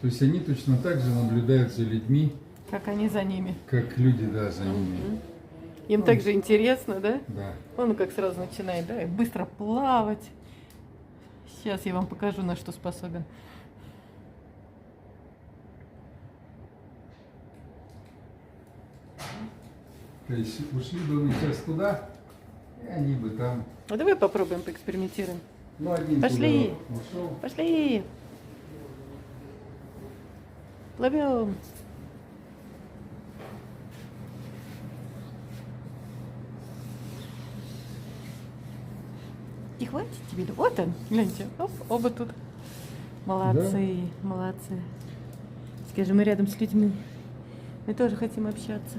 То есть они точно так же наблюдают за людьми, Как они за ними. как люди, да, за ними. Им также интересно, да? Да. Он как сразу начинает, да, и быстро плавать. Сейчас я вам покажу, на что способен. То есть ушли бы мы сейчас туда, и они бы там. А давай попробуем, поэкспериментируем. Ну, один Пошли. туда ушел. Пошли. Плывем. И хватит тебе. Вот он, гляньте. Оп, оба тут. Молодцы, молодцы. Скажи, мы рядом с людьми. Мы тоже хотим общаться.